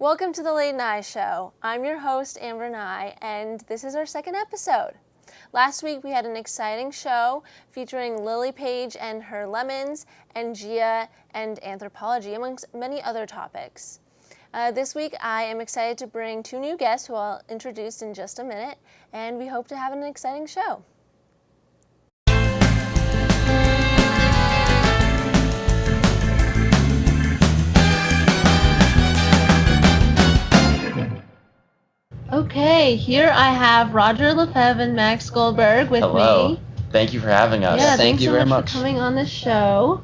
Welcome to the Late Nye Show. I'm your host, Amber Nye, and this is our second episode. Last week we had an exciting show featuring Lily Page and her lemons, and Gia and anthropology, amongst many other topics. This week I am excited to bring two new guests who I'll introduce in just a minute, and we hope to have an exciting show. Okay, here I have Roger Lefebvre and Max Goldberg with Hello. me. Thank you for having us. Yeah, thank thanks you so very much much for coming on this show.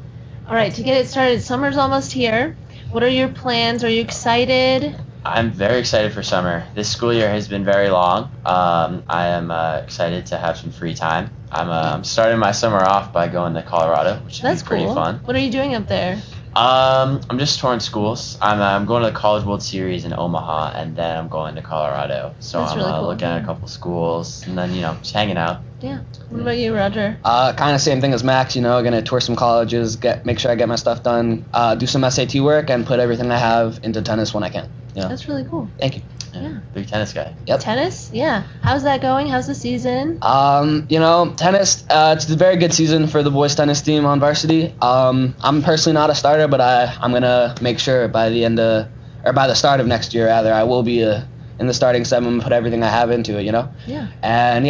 All right, to get it started, summer's almost here. What are your plans? Are you excited? I'm very excited for summer. This school year has been very long. I am excited to have some free time. I'm starting my summer off by going to Colorado, which should That's be pretty cool. fun. What are you doing up there? I'm just touring schools. I'm going to the College World Series in Omaha, and then I'm going to Colorado. So That's I'm really cool. looking at a couple schools, and then just hanging out. Yeah. What about you, Roger? Kind of same thing as Max, gonna tour some colleges, make sure I get my stuff done, do some SAT work, and put everything I have into tennis when I can. That's really cool. Thank you. Yeah. Big tennis guy. Yep. Tennis? Yeah. How's that going? How's the season? Tennis, it's a very good season for the boys tennis team on varsity. I'm personally not a starter, but I'm gonna make sure by the start of next year, rather, I will be in the starting seven and put everything I have into it, Yeah. And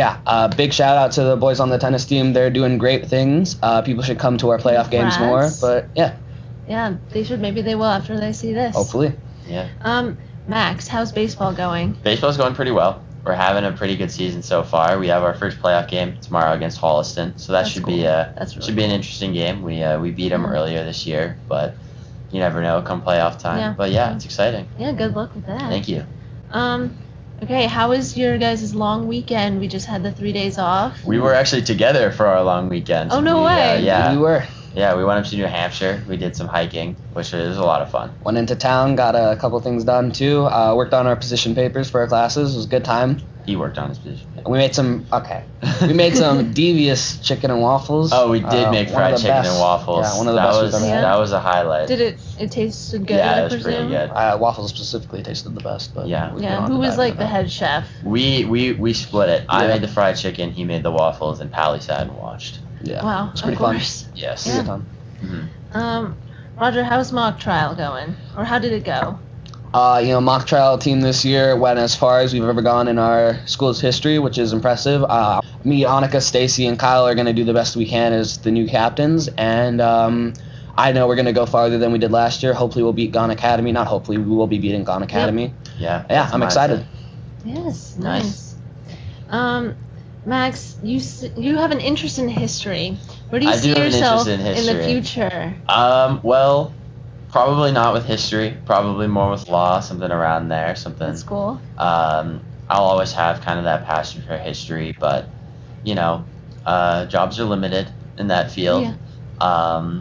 big shout out to the boys on the tennis team. They're doing great things. People should come to our playoff games more, Congrats. but yeah, Yeah, they should. Maybe they will after they see this. hopefully. Yeah. Max, how's baseball going? Baseball's going pretty well. We're having a pretty good season so far. We have our first playoff game tomorrow against Holliston, so that That's should cool. be That's really should be an interesting game. We beat them Yeah. earlier this year, but you never know come playoff time. Yeah. But yeah, it's exciting. Yeah, good luck with that. Thank you. Okay, how was your guys' long weekend? We just had the 3 days off. We were actually together for our long weekend. Oh, no way. Yeah. We were. Yeah, we went up to New Hampshire. We did some hiking, which was a lot of fun. Went into town, got a couple things done too. Worked on our position papers for our classes. It was a good time. He worked on his position. We made some devious chicken and waffles. Oh, we did make one of fried the chicken best. and waffles. Yeah, one of the that best was we've ever had. that was a highlight. Did it tasted good, Yeah, I it was pretty presume? good. Waffles specifically tasted the best, but Yeah. we Yeah, don't who have was to like back the it up. head chef? We split it. I Yeah. made the fried chicken. He made the waffles, and Pally sat and watched. yeah, Wow, it's pretty of fun. course. Yes. It was a good time. Roger, how's mock trial going? Or how did it go? Mock trial team this year went as far as we've ever gone in our school's history, which is impressive. Me, Annika, Stacy, and Kyle are going to do the best we can as the new captains, and I know we're going to go farther than we did last year. Hopefully we'll beat Gone Academy. Not hopefully, we will be beating Gone Academy. Yeah. Yeah, that's I'm the excited. mindset. Yes, Nice. Max, you have an interest in history. Where do you I see do have an yourself interest in in the history. future? Well, probably not with history. Probably more with law, something around there. Something. That's cool. I'll always have kind of that passion for history, but jobs are limited in that field. Yeah.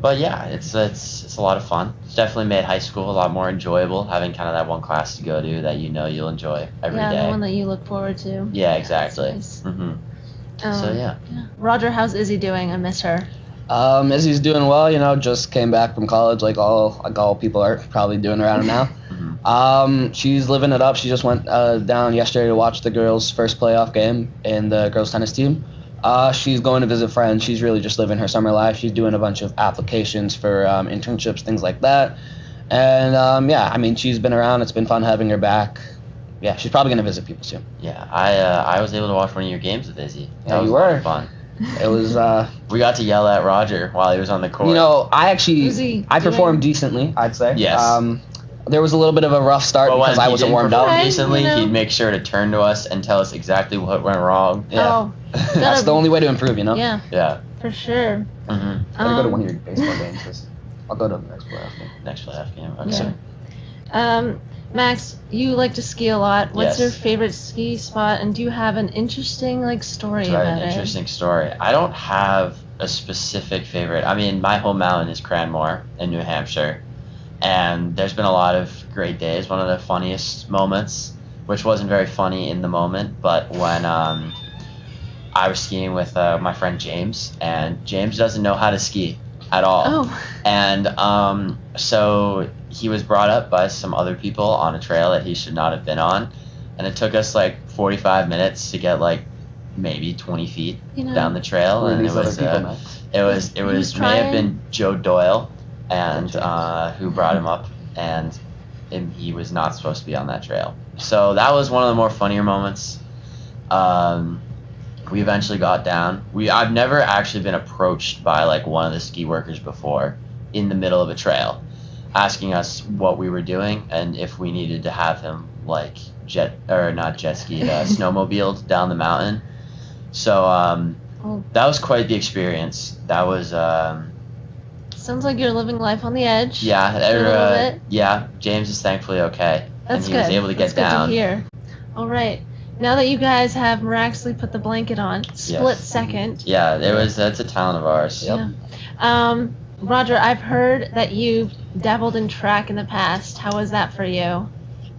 But yeah, it's a lot of fun. It's definitely made high school a lot more enjoyable, having kind of that one class to go to that you'll enjoy every day. Yeah, the one that you look forward to. Yeah, exactly. That's hmm nice. So yeah. Roger, how's Izzy doing? I miss her. Izzy's doing well. Just came back from college, like all people are probably doing around now. She's living it up. She just went down yesterday to watch the girls' first playoff game in the girls' tennis team. She's going to visit friends. She's really just living her summer life. She's doing a bunch of applications for internships, things like that. And she's been around. It's been fun having her back. Yeah, she's probably going to visit people soon. Yeah, I was able to watch one of your games with Izzy. That Yeah, was you a lot were. of fun. It was, We got to yell at Roger while he was on the court. I Who's he performed doing? decently, I'd say. Yes. There was a little bit of a rough start But when because I he wasn't didn't warmed perform up. decently, You know. he'd make sure to turn to us and tell us exactly what went wrong. Yeah. Oh, That's the only way to improve, yeah, Yeah. for sure. hmm Gotta go to one of your baseball games. I'll go to the next playoff game. Next playoff game. Okay. Yeah. Max, you like to ski a lot. What's Yes. your favorite ski spot, and do you have an interesting story Try about an it? interesting story. I don't have a specific favorite. I mean, my home mountain is Cranmore in New Hampshire, and there's been a lot of great days. One of the funniest moments, which wasn't very funny in the moment, but when I was skiing with my friend James, and James doesn't know how to ski. at all. Oh. And so he was brought up by some other people on a trail that he should not have been on, and it took us like 45 minutes to get like maybe 20 feet down the trail, and it was may have been Joe Doyle, and who brought him up, and he was not supposed to be on that trail. So that was one of the more funnier moments. We eventually got down. I've never actually been approached by like one of the ski workers before in the middle of a trail, asking us what we were doing and if we needed to have him like snowmobiled down the mountain. So that was quite the experience. That was sounds like you're living life on the edge. Yeah, a little bit. Yeah. James is thankfully okay, That's and he was able to get down. Good to hear. All right. Now that you guys have miraculously put the blanket on, split second. Yeah, that's a talent of ours. Yep. Yeah. Roger, I've heard that you've dabbled in track in the past. How was that for you?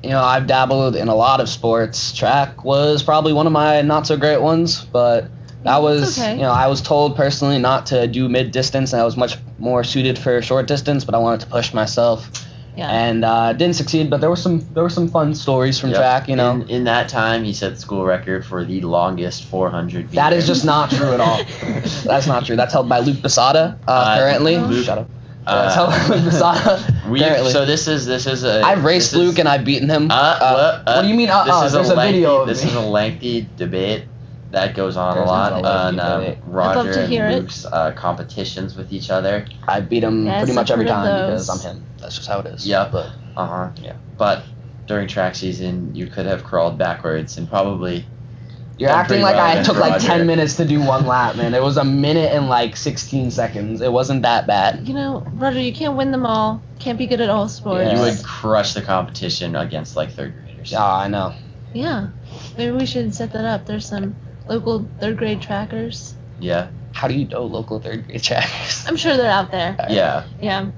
You know, I've dabbled in a lot of sports. Track was probably one of my not so great ones, but that was, okay. You know, I was told personally not to do mid-distance, and I was much more suited for short distance, but I wanted to push myself. Yeah. And didn't succeed, but there were some fun stories from track, you know. In that time, he set the school record for the longest 400 meters. That is just not true at all. That's not true. That's held by Luke Besada currently. Shut up. That's held by Luke Besada currently. So this is a. I've raced Luke and I've beaten him. What do you mean? There's a video. This is a lengthy debate that goes on a lot on Roger and Luke's competitions with each other. I beat him pretty much every time those. because I'm him. That's just how it is. Yeah. But, Yeah. But during track season, you could have crawled backwards and probably. You're acting like I took like 10 minutes to do one lap, man. It was a minute and like 16 seconds. It wasn't that bad. You know, Roger, you can't win them all. Can't be good at all sports. Yeah. You would crush the competition against like third graders. Yeah, I know. Yeah. Maybe we should set that up. There's some local third grade trackers. Yeah. How do you know local third grade trackers? I'm sure they're out there. Yeah. Yeah.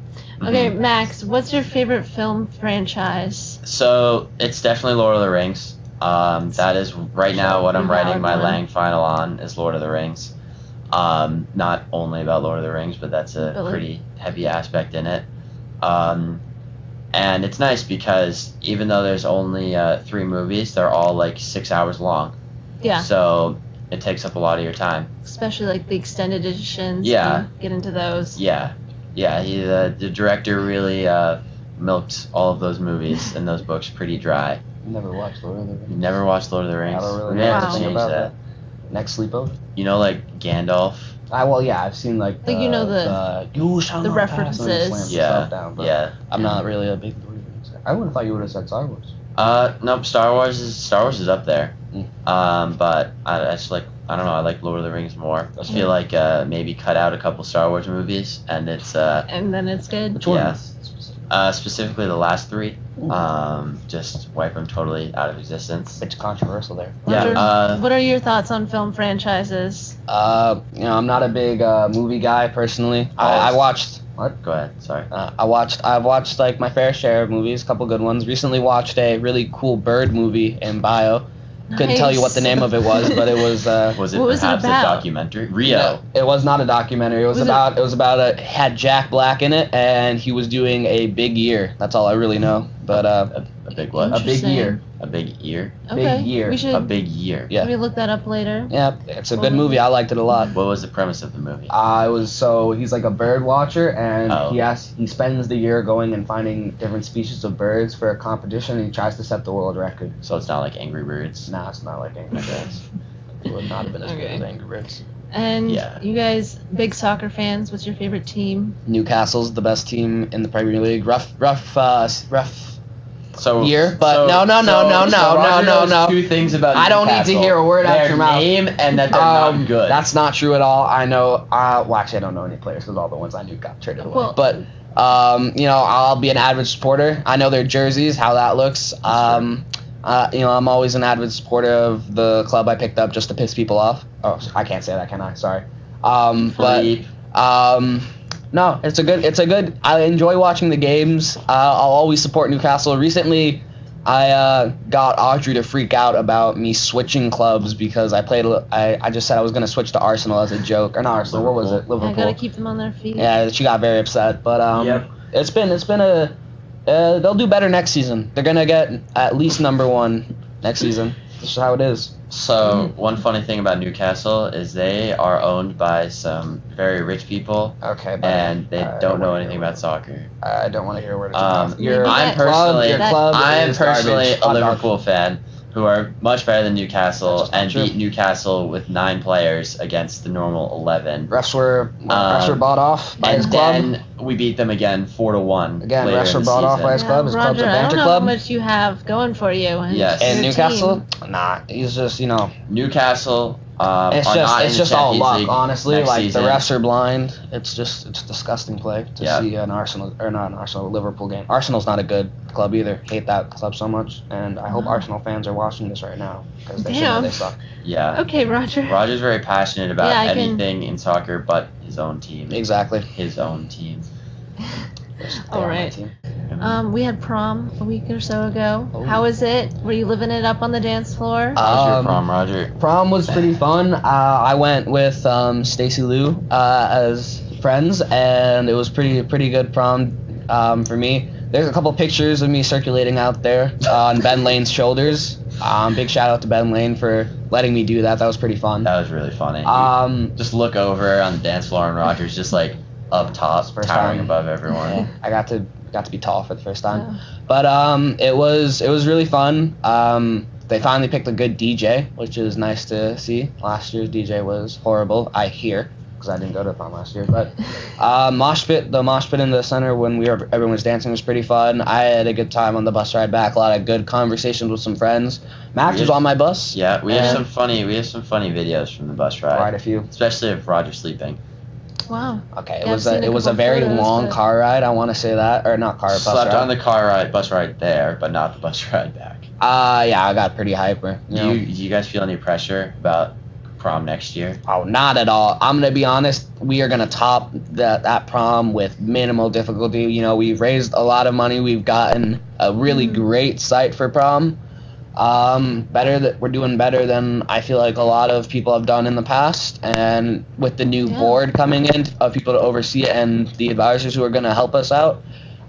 Okay, Max, what's your favorite film franchise? So it's definitely Lord of the Rings. That is right now what I'm writing my Lang final on is Lord of the Rings. Not only about Lord of the Rings, but that's a pretty heavy aspect in it. And it's nice because even though there's only 3 movies, they're all like 6 hours long. Yeah. So it takes up a lot of your time. Especially like the extended editions. Yeah. Get into those. Yeah. Yeah, the director really milked all of those movies and those books pretty dry. Never watched Lord of the Rings. You never watched Lord of the Rings? I don't really We know have to anything change about that. Next sleepover? You know, like Gandalf? I've seen like Like, you know the references. Yeah. I'm not really a big Lord of the Rings guy. I would have thought you would have said Star Wars. Nope. Star Wars is up there. But I just like, I don't know. I like Lord of the Rings more. I feel like maybe cut out a couple Star Wars movies and it's and then it's good. Which one? Yeah. Specifically the last 3. Just wipe them totally out of existence. It's controversial there. Yeah. What are your thoughts on film franchises? You know, I'm not a big movie guy personally. I watched. What? Go ahead. Sorry. I've watched like my fair share of movies, a couple good ones. Recently watched a really cool bird movie in Bio. Couldn't tell you what the name of it was, but it was. Was it what was perhaps it a about? documentary? Rio. No, it was not a documentary. It was about had Jack Black in it, and he was doing a big year. That's all I really know. But a big what? a big year. A big ear. Okay. Big year. We should A big year. Yeah. maybe look that up later. Yeah, it's a good movie. I liked it a lot. What was the premise of the movie? He's like a bird watcher, and Oh. he spends the year going and finding different species of birds for a competition, and he tries to set the world record. So it's not like Angry Birds. Nah, it's not like Angry Birds. It would not have been as good as Angry Birds. And Yeah. you guys, big soccer fans, what's your favorite team? Newcastle's the best team in the Premier League. Rough So year, but no. Roger knows 2 things about I don't need to Newcastle. hear a word out Their your mouth. name and that they're not good. That's not true at all. I know. Well, actually, I don't know any players because all the ones I knew got traded away. Well- But you know, I'll be an avid supporter. I know their jerseys, how that looks. You know, I'm always an avid supporter of the club I picked up just to piss people off. Oh, I can't say that, can I? Sorry. Philippe. No, it's a good. I enjoy watching the games. I'll always support Newcastle. Recently, I got Audrey to freak out about me switching clubs because I just said I was gonna switch to Arsenal as a joke, or not Arsenal. What was it? I Liverpool. gotta keep them on their feet. Yeah, she got very upset. But Yep. it's been a they'll do better next season. They're gonna get at least number 1 next season. This is how it is. So one funny thing about Newcastle is they are owned by some very rich people, Okay, but and they don't know anything about soccer. I don't want to hear what it's Um, about. Your I'm club, personally- your club I am is personally garbage. a Hot dog. Liverpool fan who are much better than Newcastle That's not and true. beat Newcastle with 9 players against the normal 11. Refs were bought off by his And club. then we beat them again 4-1. Again, later refs in were the bought off season. by his club. His club's a Roger, I banter don't know club. how much you have going for you. And Yes. And your Newcastle, team. nah, he's just Newcastle. it's are not in it's the just all Champions luck, League honestly. next Like season. the refs are blind. It's disgusting play to Yeah. see an Arsenal or not an Arsenal Liverpool game. Arsenal's not a good club either. Hate that club so much, and I hope Wow. Arsenal fans are watching this right now because they should know Damn. they suck. Yeah. Okay, Roger. Roger's very passionate about Yeah, I can- anything in soccer but his own team. Exactly. His own team. They All are my right. team. We had prom a week or so ago. Oh. How was it? Were you living it up on the dance floor? How's your Um, prom, Roger? Prom was pretty fun. I went with Stacy Lou as friends, and it was pretty good prom for me. There's a couple pictures of me circulating out there on Ben Lane's shoulders. Big shout out to Ben Lane for letting me do that. That was pretty fun. That was really funny. Just look over on the dance floor and Roger's just like up top, First towering time. above everyone. I got to be tall for the first time. Yeah. But it was really fun. They finally picked a good DJ, which is nice to see. Last year's DJ was horrible, I hear, because I didn't go to prom last year. But the mosh pit in the center when everyone was dancing was pretty fun. I had a good time on the bus ride back. A lot of good conversations with some friends. Max was on my bus. Yeah, we have And- some funny videos from the bus ride, Quite a few. especially of Roger sleeping. Wow. Okay, Yeah, I've seen a it was a couple very photos, long but- car ride. I want to say that, or not car, bus Slept ride. on the bus ride there, but not the bus ride back. Yeah, I got pretty hyper. You know? Do you guys feel any pressure about prom next year? Oh, not at all. I'm gonna be honest. We are gonna top that prom with minimal difficulty. You know, we've raised a lot of money. We've gotten a really great site for prom. We're doing better than I feel like a lot of people have done in the past. And with the new Yeah. board coming in of people to oversee it and the advisors who are gonna help us out,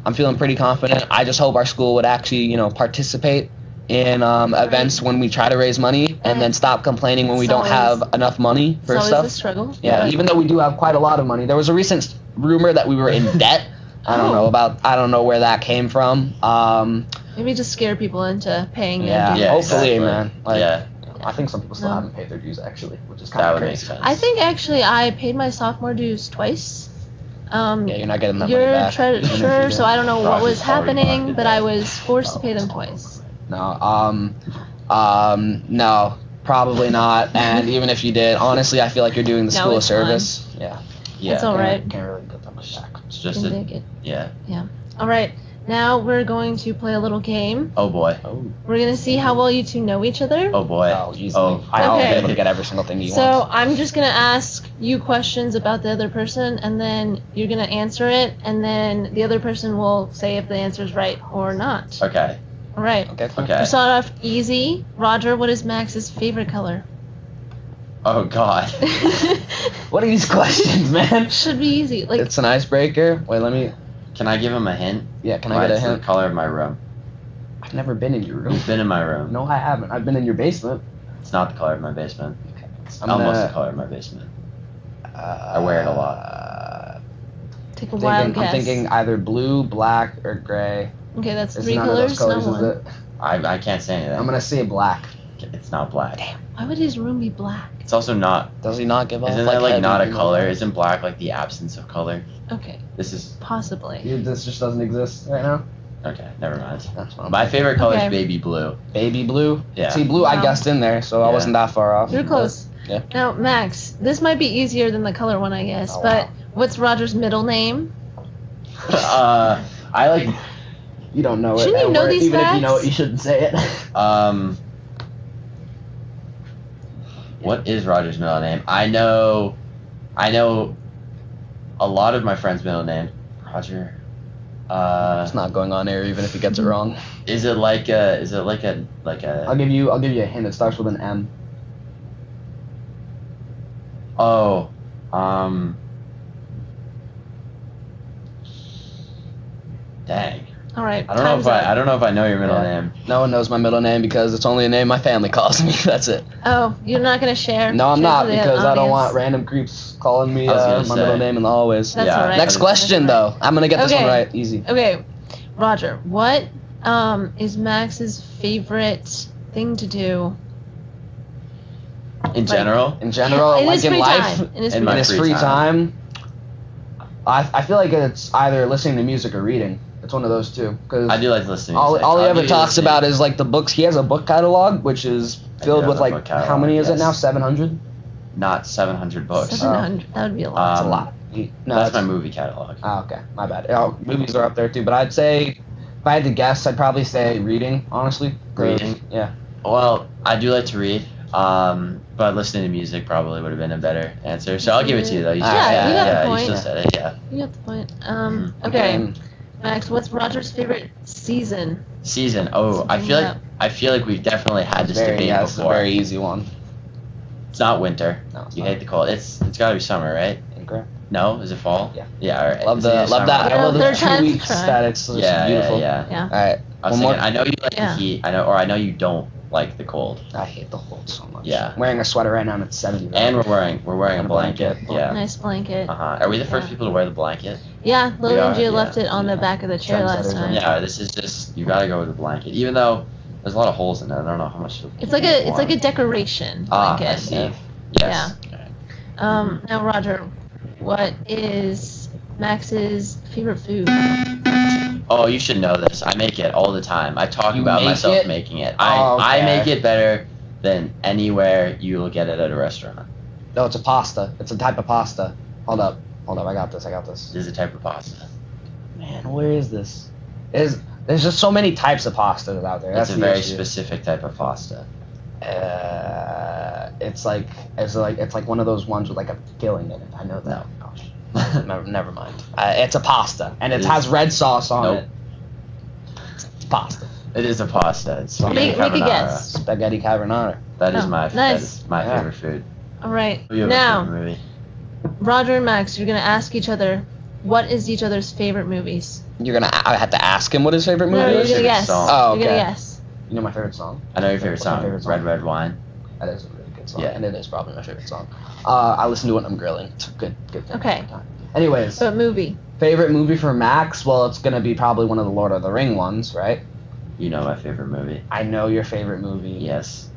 I'm feeling pretty confident. I just hope our school would actually, participate in events when we try to raise money, and then stop complaining when we It's don't always- have enough money for It's always stuff. a struggle. Yeah, even though we do have quite a lot of money. There was a recent rumor that we were in debt. I don't know where that came from. Maybe just scare people into paying Yeah. their dues. Hopefully, exactly. man. Like, Yeah, I think some people still No. haven't paid their dues actually, which is kind that of would make crazy. sense. I think actually I paid my sophomore dues twice. Yeah, you're not getting that money You're back. treasurer, so I don't know what Roger's was already happening, marked but it. I was forced to pay them twice. No, no, probably not. And even if you did, honestly, I feel like you're doing the No, school a it's fine. service. Yeah, Yeah, It's all right. Can't really get that much back. it's just Can a dig it. yeah. All right, now we're going to play a little game. Oh boy. Oh, We're gonna see how well you two know each other. Oh boy. oh, easily. Oh. I'll be Okay. able to get every single thing you So want. I'm just gonna ask you questions about the other person, and then you're gonna answer it, and then the other person will say if the answer is right or not. Okay. All right. Okay, cool. Okay. To start off easy, Roger, what is Max's favorite color? Oh god. What are these questions, man? Should be easy. Like It's an icebreaker. Wait, let me. Can I give him a hint? Yeah, can I get a It's the hint? color of my room. I've never been in your room. You've been in my room. No, I haven't. I've been in your basement. It's not the color of my basement. It's I'm almost gonna- the color of my basement. I wear it a lot. take a wild guess. I'm thinking either blue, black, or gray. Okay, that's It's three none of those colors, colors, no is one. it? I can't say anything. I'm gonna say black. It's not black. Why would his room be black? It's also not. Does he not give off? Isn't that like heavy not a blue color? light? Isn't black like the absence of color? Okay, This is possibly. Dude, this just doesn't exist right now. okay. Never mind. That's what I'm My thinking. favorite color Okay. is baby blue. Baby blue. Yeah. See, blue I Wow. guessed in there, so I Yeah. wasn't that far off. You're close. Yeah. Now, Max, this might be easier than the color one, I guess. Oh, but wow. what's Roger's middle name? I like You don't know it. Shouldn't you and know we're- these even if you know facts? it, you shouldn't say it. What is Roger's middle name? I know a lot of my friends' middle name. Roger. It's not going on air even if he gets it wrong. Is it like a? I'll give you a hint. It starts with an M. Oh, dang. All right. I don't know if I know your middle name. No one knows my middle name because it's only a name my family calls me. That's it. Oh, you're not gonna share? No, I'm Share not to the because I don't audience? want random creeps calling me I was my gonna middle say. name in the hallways. That's Yeah. all right. Next question though. I'm gonna get this one Okay. right. Easy. Okay, Roger. What is Max's favorite thing to do? In general, In general, In like his in free life, time. In his In free my in time. his free free time. time, I feel like it's either listening to music or reading. It's one of those two. Cause I do like listening. all he ever do talks listening. about is like the books. He has a book catalog which is I filled do with have a like book catalog, how many is it yes. now? 700. Not 700 books. 700. That would be a lot. That's a Um, lot. No, That's my movie catalog. Oh, okay, my bad. Oh, movies are up there too, but I'd say if I had to guess, I'd probably say reading. Honestly, 'Cause- Reading? Yeah. Well, I do like to read, but listening to music probably would have been a better answer. So I'll give it to you though. You Yeah, said, you got the you point. still said it. Yeah. You got the point. Mhm. Okay, And Max. What's Roger's favorite season? Season. Oh, I feel Yeah. like we've definitely had this very, debate yeah, it's a before. very easy one. It's not winter. No, it's You not. hate the cold. It's got to be summer, right? Incorrect. No, is it fall? Yeah. Yeah. All right. Love It's either love summer that. or- I love Third the time's 2 a weeks charm. that it's just Yeah, beautiful. yeah. Yeah. All right. I was One more. thinking, I know you like Yeah. the heat. I know you don't like the cold. I hate the cold so much. Yeah. I'm wearing a sweater right now and it's 70. And we're wearing a And a blanket. blanket. Yeah. Nice blanket. Are we the first Yeah. people to wear the blanket? Yeah, Lily and are, Gia yeah. left it on the back of the chair last Trendsetters, time. Yeah. This is just you gotta go with the blanket, even though there's a lot of holes in it. I don't know how much. It's like a decoration Ah, blanket. I see. Yeah. Yes. Now Roger, what is Max's favorite food? Oh, you should know this. I make it all the time. I talk You about make myself it? making it. Oh, I okay. make it better than anywhere you will get it at a restaurant. No, it's a pasta. It's a type of pasta. Hold up. I got this. This is a type of pasta. Man, where is this? There's just so many types of pastas out there. That's It's a the very issue. specific type of pasta. It's like one of those ones with like a filling in it. I know that. Gosh. Never mind. It's a pasta, and it It has is- red sauce on Nope. it. It's pasta. It is a pasta. It's Make spaghetti a carbonara. guess. Spaghetti carbonara. That is Oh, that nice. is my Yeah. favorite food. All right. Who you have a Now, favorite movie? Roger and Max, you're gonna ask each other what is each other's favorite movies. I have to ask him what his favorite No, movie you're is. gonna favorite guess. song. Oh, You're gonna okay. guess. You know my favorite song? I know your favorite What's my song. favorite song? Red Red Wine. That is a really good song. Yeah. And it is probably my favorite song. I listen to it when I'm grilling. It's a good thing. Okay. Anyways, What movie? favorite movie for Max? Well, it's gonna be probably one of the Lord of the Ring ones, right? You know my favorite movie. I know your favorite movie. Yes.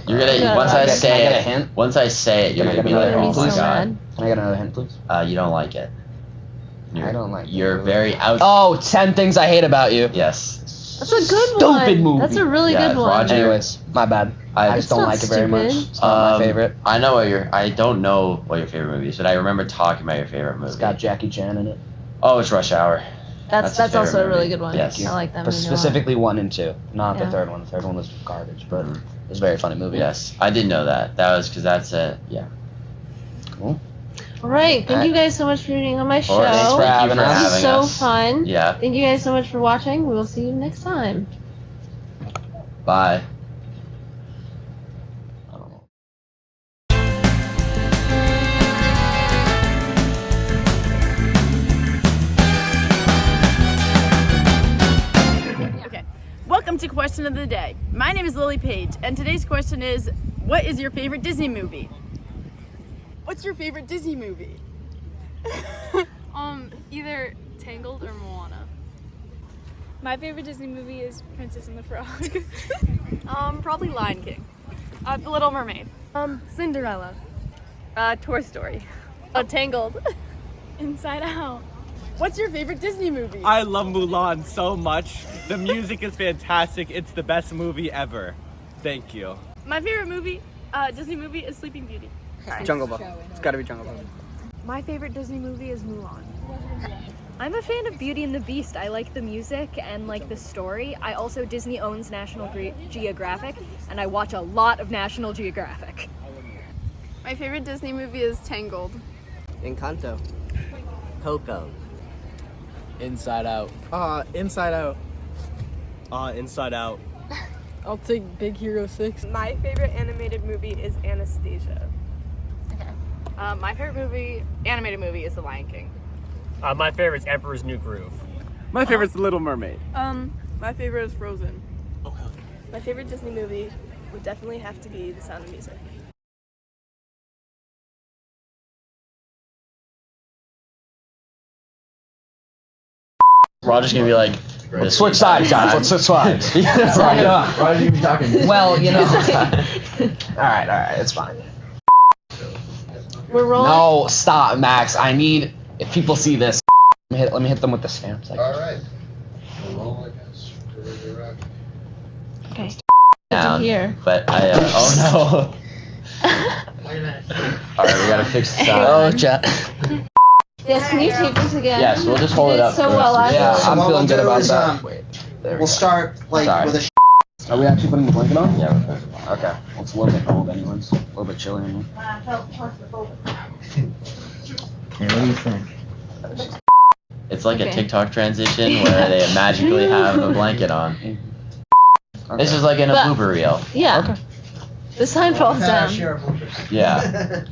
You're gonna Yeah. once Can I I get- say can I get a it. hint? Once I say it, you're Can I gonna get be another like, hint, oh my please? god. Can I get another hint, please? You don't like it. I don't like You're it. very out. Oh, 10 Things I Hate About You. Yes. That's a good one. Stupid movie. That's a really Yeah, good one. Roger. Anyways, my bad. I I just don't not like it very much. stupid. It's not my favorite. I know what your. I don't know what your favorite movie is, but I remember talking about your favorite movie. It's got Jackie Chan in it. Oh, it's Rush Hour. That's That's a also a favorite really movie. good one. Yes. I like that But movie. a lot. specifically 1 and 2, not Yeah. the third one. The third one was garbage, but Mhm. it was a very funny movie. Yes, I did know that. That was because that's a yeah. Cool. All right. Thank Alright. you guys so much for being on my show. Thanks for having having us. This is so us. fun. Yeah. Thank you guys so much for watching. We will see you next time. Bye. I don't know. Okay. Welcome to Question of the Day. My name is Lily Page, and today's question is, what is your favorite Disney movie? What's your favorite Disney movie? Either Tangled or Moana. My favorite Disney movie is Princess and the Frog. Probably Lion King. The Little Mermaid. Cinderella. Toy Story. Tangled. Inside Out. What's your favorite Disney movie? I love Mulan so much. The music is fantastic. It's the best movie ever. Thank you. My favorite movie, Disney movie, is Sleeping Beauty. Jungle Book. It's gotta be Jungle Book. My favorite Disney movie is Mulan. I'm a fan of Beauty and the Beast. I like the music and like the story. I also, Disney owns National Geographic, and I watch a lot of National Geographic. My favorite Disney movie is Tangled. Encanto. Coco. Inside Out. Inside Out. Inside Out. I'll take Big Hero 6. My favorite animated movie is Anastasia. My favorite animated movie is The Lion King. My favorite is Emperor's New Groove. My favorite's The Little Mermaid. My favorite is Frozen. My favorite Disney movie would definitely have to be The Sound of Music. Roger's gonna be like, Switch sides, guys. Let's switch sides. Roger, you talking? Well, you know. Alright, it's fine. We're rolling. No, stop, Max. I need, if people see this, let me hit them with the stamps. All right. We'll roll, I guess. Okay. Down, Here. but I. Oh no. All right, we gotta fix the sound. Oh, chat. Yes, can you tape this again? Yes, we'll just hold it up. So for the well, rest of the Yeah, show. I'm what feeling we'll good do about is, that. Wait, there we We'll go. start like Sorry. with a. Are we actually putting the blanket on? Yeah, we're good. Okay. Well, it's a little bit cold anyways. A little bit chilly in here. What do you think? It's like a Okay. TikTok transition where they magically have a blanket on. This is like in a But- blooper reel. Yeah. Okay. The sign falls down. Yeah.